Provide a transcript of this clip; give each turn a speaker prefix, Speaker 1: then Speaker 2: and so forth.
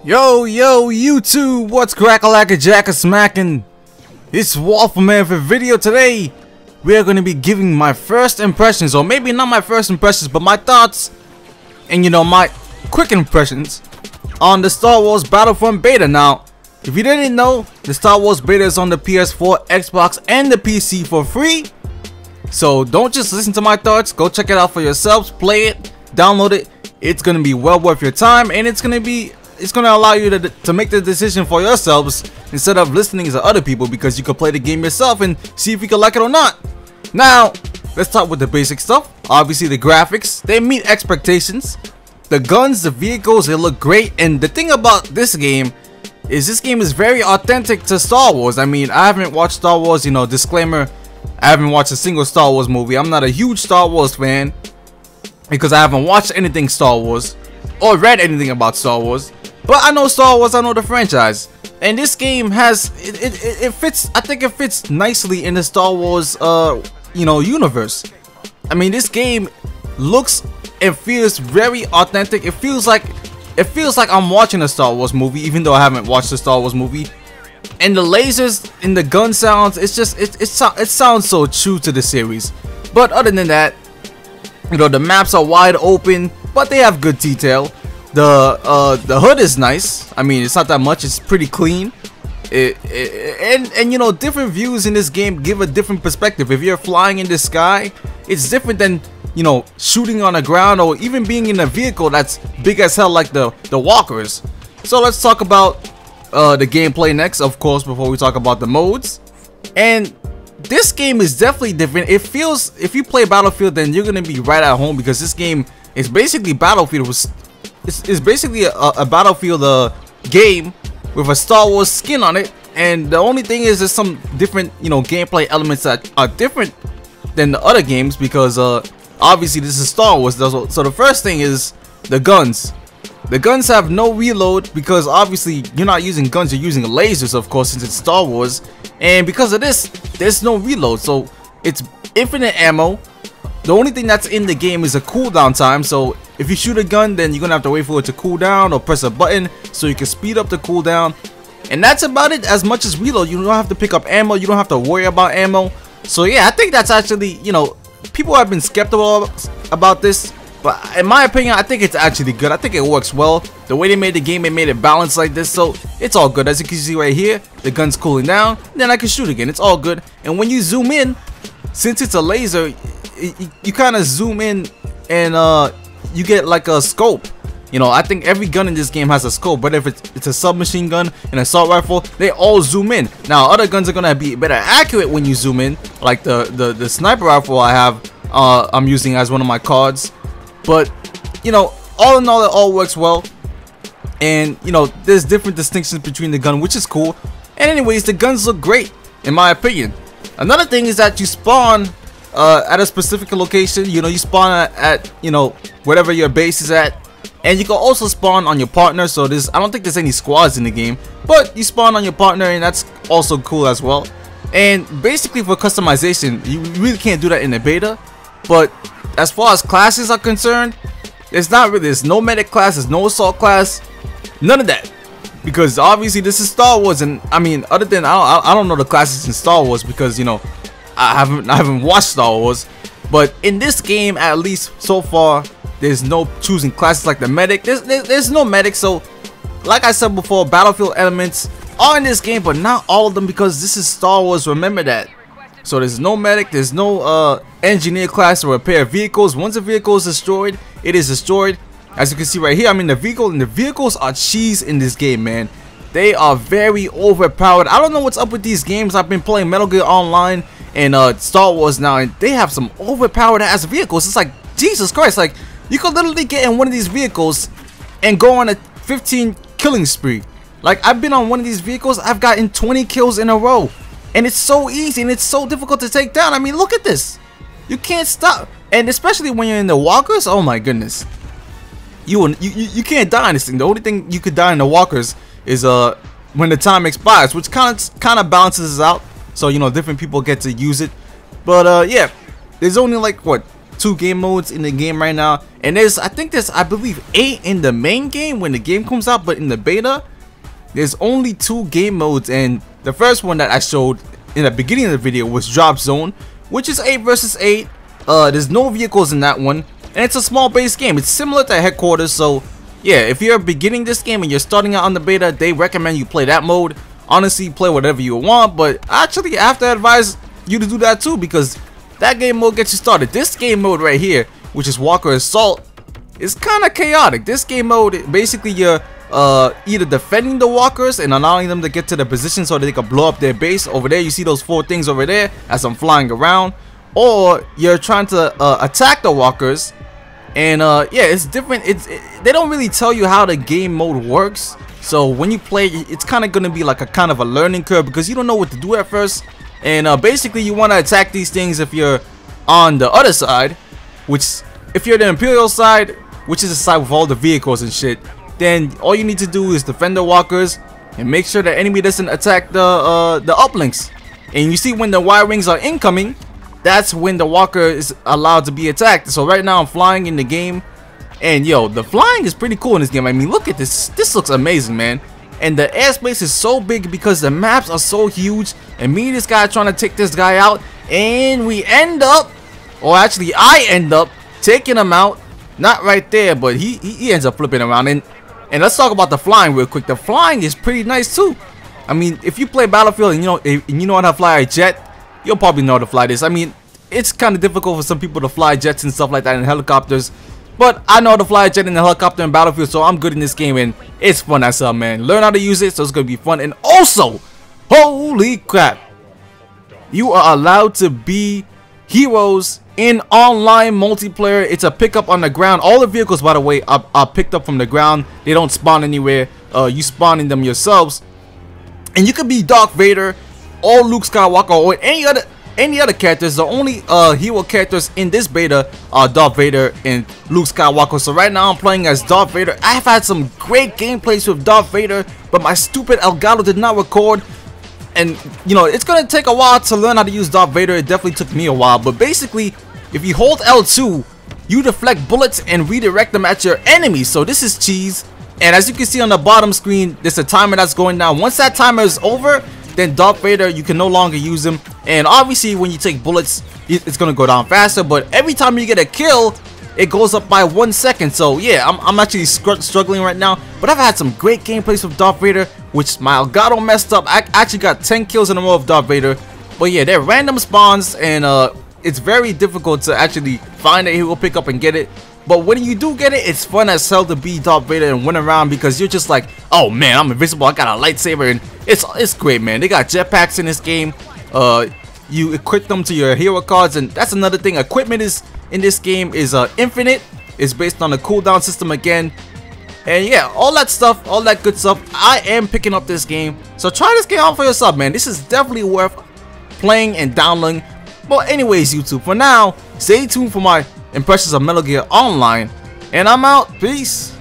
Speaker 1: Yo, YouTube, what's crack-a-lack-a-jack-a smacking? It's Waffle Man for video. Today, we are going to be giving my first impressions, or maybe not my first impressions, but my thoughts, and my quick impressions on the Star Wars Battlefront beta. Now, if you didn't know, the Star Wars beta is on the PS4, Xbox, and the PC for free. So don't just listen to my thoughts, go check it out for yourselves, play it, download it. It's going to be well worth your time, and it's going to allow you to make the decision for yourselves instead of listening to other people, because you can play the game yourself and see if you can like it or not. Now, let's start with the basic stuff. Obviously, the graphics, they meet expectations. The guns, the vehicles, they look great. And the thing about this game is very authentic to Star Wars. I mean, I haven't watched Star Wars, disclaimer, I haven't watched a single Star Wars movie. I'm not a huge Star Wars fan because I haven't watched anything Star Wars or read anything about Star Wars. But I know Star Wars, I know the franchise, and this game has it fits. I think it fits nicely in the Star Wars universe. I mean, this game looks and feels very authentic. It feels like I'm watching a Star Wars movie, even though I haven't watched the Star Wars movie. And the lasers and the gun sounds, it sounds so true to the series. But other than that, the maps are wide open, but they have good detail. The hood is nice. I mean, it's not that much. It's pretty clean. And different views in this game give a different perspective. If you're flying in the sky, it's different than shooting on the ground, or even being in a vehicle that's big as hell like the walkers. So let's talk about the gameplay next, of course, before we talk about the modes. And this game is definitely different. It feels, if you play Battlefield, then you're gonna be right at home, because this game is basically Battlefield. It's basically a Battlefield game with a Star Wars skin on it, and the only thing is there's some different gameplay elements that are different than the other games, because obviously this is Star Wars. So the first thing is the guns. The guns have no reload, because obviously you're not using guns, you're using lasers, of course, since it's Star Wars. And because of this, there's no reload, so it's infinite ammo. The only thing that's in the game is a cooldown time. So if you shoot a gun, then you're gonna have to wait for it to cool down, or press a button so you can speed up the cooldown. And that's about it. As much as reload, you don't have to pick up ammo, you don't have to worry about ammo. So yeah, I think that's actually, people have been skeptical about this, but in my opinion, I think it's actually good. I think it works well. The way they made the game, they made it balanced like this, so it's all good. As you can see right here, the gun's cooling down, then I can shoot again. It's all good. And when you zoom in, since it's a laser, you kind of zoom in, and you get like a scope. I think every gun in this game has a scope, but if it's a submachine gun and assault rifle, they all zoom in. Now other guns are gonna be better accurate when you zoom in, like the sniper rifle I have, I'm using as one of my cards. But all in all, it all works well, and there's different distinctions between the gun, which is cool. And anyways, the guns look great in my opinion. Another thing is that you spawn at a specific location. You spawn at whatever your base is at, and you can also spawn on your partner. So I don't think there's any squads in the game, but you spawn on your partner, and that's also cool as well. And basically, for customization, you really can't do that in the beta. But as far as classes are concerned, there's no medic class, there's no assault class, none of that, because obviously this is Star Wars. And I mean, other than I don't know the classes in Star Wars, because I haven't watched Star Wars. But in this game, at least so far, there's no choosing classes like the medic. There's no medic. So like I said before, Battlefield elements are in this game, but not all of them, because this is Star Wars, remember that. So there's no medic, there's no engineer class to repair vehicles. Once a vehicle is destroyed, it is destroyed. As you can see right here, I'm in the vehicle, and the vehicles are cheese in this game, man. They are very overpowered. I don't know what's up with these games. I've been playing Metal Gear Online and Star Wars now, and they have some overpowered ass vehicles. It's like, Jesus Christ, like you could literally get in one of these vehicles and go on a 15 killing spree. Like, I've been on one of these vehicles, I've gotten 20 kills in a row. And it's so easy, and it's so difficult to take down. I mean, look at this. You can't stop. And especially when you're in the walkers, oh my goodness. You can't die in this thing. The only thing you could die in the walkers is when the time expires, which kind of balances out. So different people get to use it. But yeah, there's only like what, 2 game modes in the game right now, and there's I think there's I believe 8 in the main game when the game comes out, but in the beta there's only 2 game modes, and the first one that I showed in the beginning of the video was Drop Zone, which is 8 versus 8. There's no vehicles in that one, and it's a small base game. It's similar to Headquarters, so yeah, if you're beginning this game and you're starting out on the beta, they recommend you play that mode. Honestly, play whatever you want, but actually I have to advise you to do that too, because that game mode gets you started. This game mode right here, which is Walker Assault, is kind of chaotic. This game mode, basically you're either defending the walkers and allowing them to get to the position so that they can blow up their base. Over there you see those 4 things over there as I'm flying around, or you're trying to attack the walkers. And yeah, it's different. They don't really tell you how the game mode works, so when you play, it's kind of gonna be like a kind of a learning curve, because you don't know what to do at first. And basically you want to attack these things if you're on the other side, which if you're the Imperial side, which is the side with all the vehicles and shit, then all you need to do is defend the walkers and make sure the enemy doesn't attack the uplinks. And you see when the Y-Wings are incoming, that's when the walker is allowed to be attacked. So right now I'm flying in the game, and yo, the flying is pretty cool in this game. I mean, look at this. This looks amazing, man. And the airspace is so big because the maps are so huge, and me and this guy are trying to take this guy out, and we end up, or actually I end up taking him out. Not right there, but he ends up flipping around. And let's talk about the flying real quick. The flying is pretty nice too. I mean, if you play Battlefield and you know how to fly a jet, you'll probably know how to fly this. I mean, it's kind of difficult for some people to fly jets and stuff like that, and helicopters, but I know how to fly a jet and a helicopter in Battlefield, so I'm good in this game, and it's fun as hell, man. Learn how to use it, so it's gonna be fun. And also, holy crap, you are allowed to be heroes in online multiplayer. It's a pickup on the ground. All the vehicles, by the way, are picked up from the ground. They don't spawn anywhere. You spawn in them yourselves, and you could be Darth Vader or Luke Skywalker or any other characters. The only hero characters in this beta are Darth Vader and Luke Skywalker. So right now I'm playing as Darth Vader. I have had some great gameplays with Darth Vader, but my stupid Elgato did not record. And you know, it's gonna take a while to learn how to use Darth Vader. It definitely took me a while, but basically if you hold L2, you deflect bullets and redirect them at your enemies. So this is cheese. And as you can see on the bottom screen, there's a timer that's going down. Once that timer is over, then Darth Vader, you can no longer use him. And obviously when you take bullets, it's gonna go down faster, but every time you get a kill, it goes up by 1 second. So yeah, I'm actually struggling right now, but I've had some great gameplays with Darth Vader, which my Elgato messed up. I actually got 10 kills in a row of Darth Vader. But yeah, they're random spawns, and it's very difficult to actually find a hero, pick up and get it. But when you do get it, it's fun as hell to be Darth Vader and run around, because you're just like, oh man, I'm invisible, I got a lightsaber, and it's great, man. They got jetpacks in this game. You equip them to your hero cards, and that's another thing. Equipment is in this game is infinite. It's based on a cooldown system again. And yeah, all that stuff, all that good stuff. I am picking up this game, so try this game out for yourself, man. This is definitely worth playing and downloading. But anyways, YouTube, for now, stay tuned for my impressions of Metal Gear Online, and I'm out. Peace.